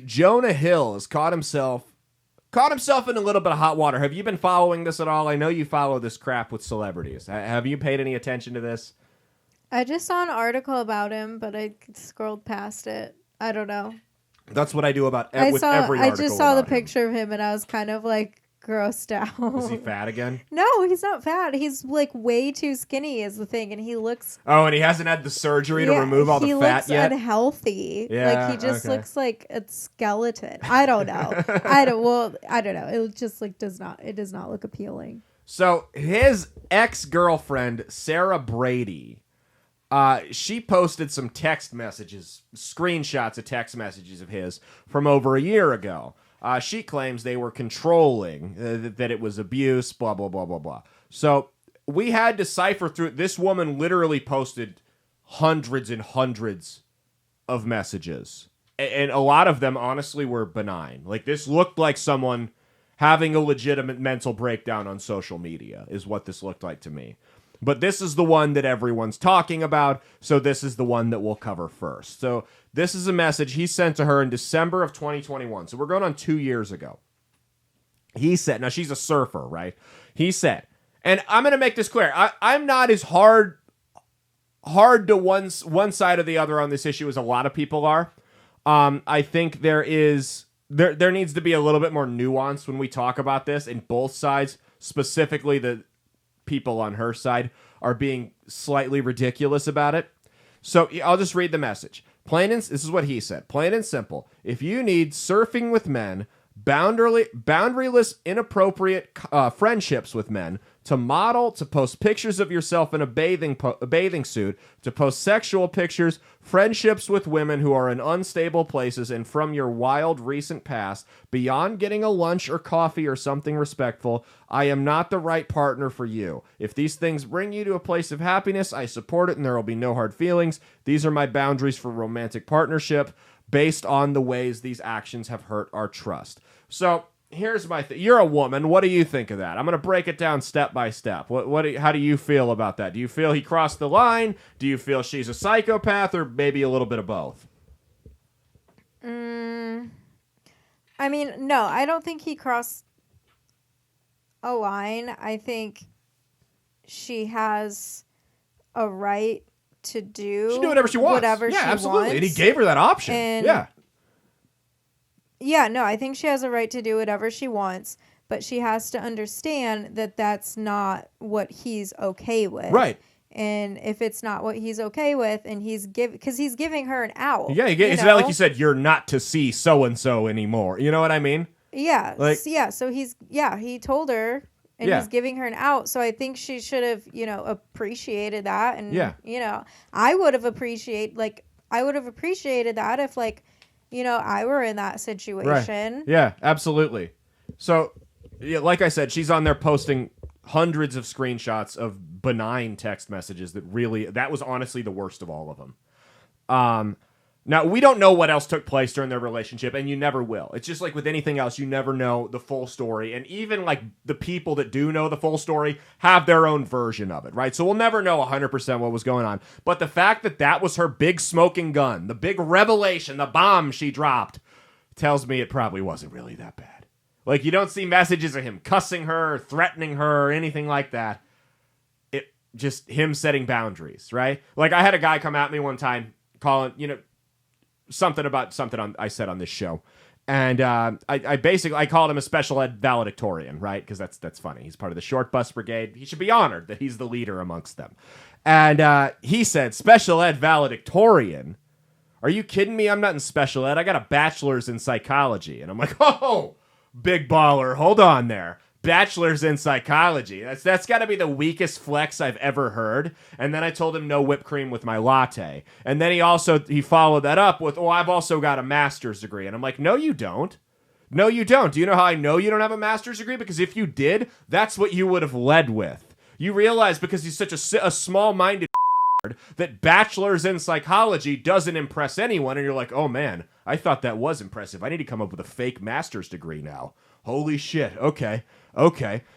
Jonah Hill has caught himself in a little bit of hot water. Have you been following this at all? I know you follow this crap with celebrities. Have you paid any attention to this? I just saw an article about him, but I scrolled past it. I don't know. That's what I do with every article. I just saw the him. picture of him, and I was kind of like grossed out. Is he fat again? No, he's not fat. He's like way too skinny is the thing, and he looks... Oh, and he hasn't had the surgery to remove all the fat yet? He looks unhealthy. Yeah, like, he just looks like a skeleton. I don't know. I don't know. It just like does not look appealing. So his ex-girlfriend, Sarah Brady, she posted some text messages, screenshots of text messages of his from over a year ago. She claims they were controlling, that it was abuse, blah, blah, blah, blah, blah. So we had to cipher through. This woman literally posted hundreds and hundreds of messages. And a lot of them, honestly, were benign. Like, this looked like someone having a legitimate mental breakdown on social media is what this looked like to me. But this is the one that everyone's talking about, so this is the one that we'll cover first. So this is a message he sent to her in December of 2021. So we're going on 2 years ago. He said, now she's a surfer, right? He said, and I'm going to make this clear. I'm not as hard to one side or the other on this issue as a lot of people are. I think there needs to be a little bit more nuance when we talk about this, and both sides, specifically the people on her side, are being slightly ridiculous about it. So I'll just read the message. This is what he said. Plain and simple. If you need surfing with men, boundaryless, inappropriate friendships with men, to model, to post pictures of yourself in a bathing suit, to post sexual pictures, friendships with women who are in unstable places, and from your wild recent past, beyond getting a lunch or coffee or something respectful, I am not the right partner for you. If these things bring you to a place of happiness, I support it and there will be no hard feelings. These are my boundaries for romantic partnership based on the ways these actions have hurt our trust. So here's my thing. You're a woman. What do you think of that? I'm going to break it down step by step. How do you feel about that? Do you feel he crossed the line? Do you feel she's a psychopath, or maybe a little bit of both? I mean, no, I don't think he crossed a line. I think she has a right to do... She can do whatever she wants. She absolutely. wants. And he gave her that option. Yeah, no, I think she has a right to do whatever she wants, but she has to understand that that's not what he's okay with. Right. And if it's not what he's okay with, and because he's giving her an out. Yeah, it's not like he said, you're not to see so-and-so anymore. You know what I mean? Yeah. So he told her, and he's giving her an out. So I think she should have, appreciated that. And, I would have appreciated that if, I were in that situation. Right. Yeah, absolutely. So, like I said, she's on there posting hundreds of screenshots of benign text messages that was honestly the worst of all of them. Now, we don't know what else took place during their relationship, and you never will. It's just like with anything else, you never know the full story. And even like the people that do know the full story have their own version of it, right? So we'll never know 100% what was going on. But the fact that was her big smoking gun, the big revelation, the bomb she dropped, tells me it probably wasn't really that bad. Like, you don't see messages of him cussing her, or threatening her, or anything like that. It just him setting boundaries, right? Like, I had a guy come at me one time calling, something I said on this show, and I called him a special ed valedictorian, right? Because that's funny. He's part of the short bus brigade. He should be honored that he's the leader amongst them. And he said, special ed valedictorian? Are you kidding me? I'm not in special ed. I got a bachelor's in psychology. And I'm like, oh, big baller. Hold on there. Bachelor's in psychology. That's got to be the weakest flex I've ever heard. And then I told him no whipped cream with my latte. And then he followed that up with, I've also got a master's degree. And I'm like, no, you don't. No, you don't. Do you know how I know you don't have a master's degree? Because if you did, that's what you would have led with. You realize because he's such a small-minded that bachelor's in psychology doesn't impress anyone. And you're like, oh man, I thought that was impressive. I need to come up with a fake master's degree now. Holy shit. Okay.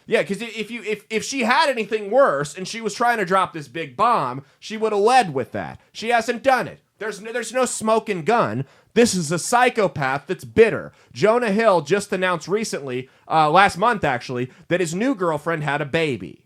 Yeah, because if she had anything worse and she was trying to drop this big bomb, she would have led with that. She hasn't done it. There's no smoking gun. This is a psychopath that's bitter. Jonah Hill just announced recently, last month actually, that his new girlfriend had a baby.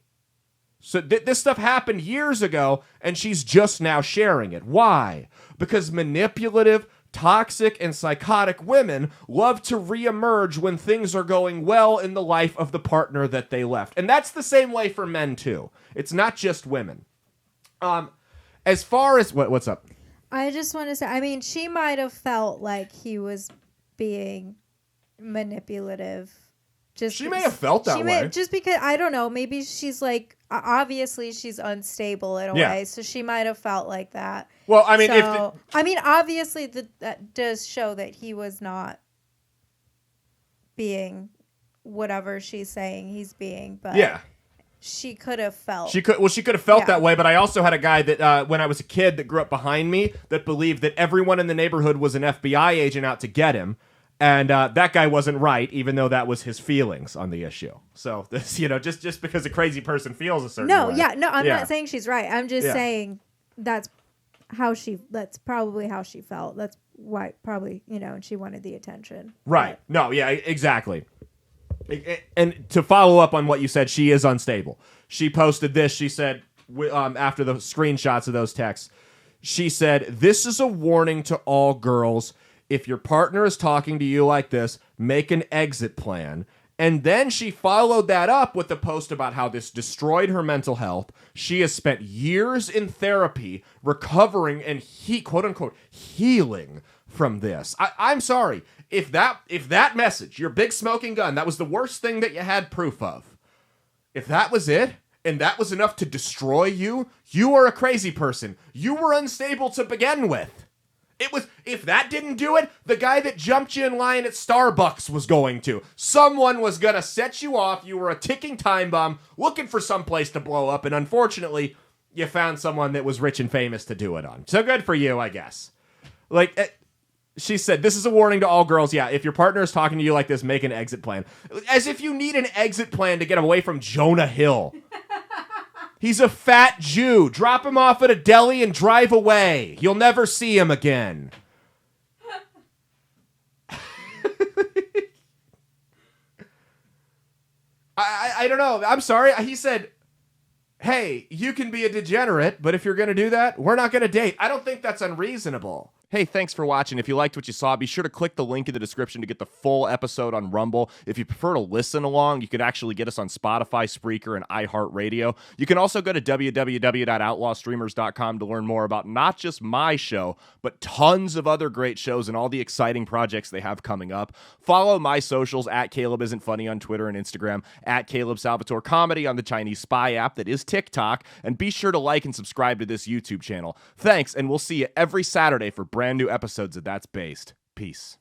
So this stuff happened years ago, and she's just now sharing it. Why? Because manipulative, toxic, and psychotic women love to reemerge when things are going well in the life of the partner that they left. And that's the same way for men, too. It's not just women. As far as... What's up? I just want to say, I mean, she might have felt like he was being manipulative. She may have felt that way. Just because, I don't know, maybe she's like, obviously she's unstable in a way, so she might have felt like that. Well, I mean, obviously that does show that he was not being whatever she's saying he's being, but she could have felt. She could have felt that way, but I also had a guy that, when I was a kid that grew up behind me, that believed that everyone in the neighborhood was an FBI agent out to get him. And that guy wasn't right, even though that was his feelings on the issue. So, this, just because a crazy person feels a certain way. I'm not saying she's right. I'm just saying that's probably how she felt. That's why probably, and she wanted the attention. Right. But. No, yeah, exactly. And to follow up on what you said, she is unstable. She posted this. She said, after the screenshots of those texts, she said, "This is a warning to all girls. If your partner is talking to you like this, make an exit plan." And then she followed that up with a post about how this destroyed her mental health. She has spent years in therapy recovering and quote unquote healing from this. I'm sorry. If that message, your big smoking gun, that was the worst thing that you had proof of. If that was it, and that was enough to destroy you, you are a crazy person. You were unstable to begin with. If that didn't do it, the guy that jumped you in line at Starbucks was going to. Someone was going to set you off. You were a ticking time bomb looking for some place to blow up, and unfortunately, you found someone that was rich and famous to do it on. So good for you, I guess. She said, "This is a warning to all girls. Yeah, if your partner is talking to you like this, make an exit plan." As if you need an exit plan to get away from Jonah Hill. He's a fat Jew. Drop him off at a deli and drive away. You'll never see him again. I don't know. I'm sorry. He said, "Hey, you can be a degenerate, but if you're going to do that, we're not going to date." I don't think that's unreasonable. Hey, thanks for watching. If you liked what you saw, be sure to click the link in the description to get the full episode on Rumble. If you prefer to listen along, you can actually get us on Spotify, Spreaker, and iHeartRadio. You can also go to www.outlawstreamers.com to learn more about not just my show, but tons of other great shows and all the exciting projects they have coming up. Follow my socials at Caleb Isn't Funny on Twitter and Instagram, at Caleb Salvatore Comedy on the Chinese Spy app that is TikTok, and be sure to like and subscribe to this YouTube channel. Thanks, and we'll see you every Saturday for brand new episodes of That's Based. Peace.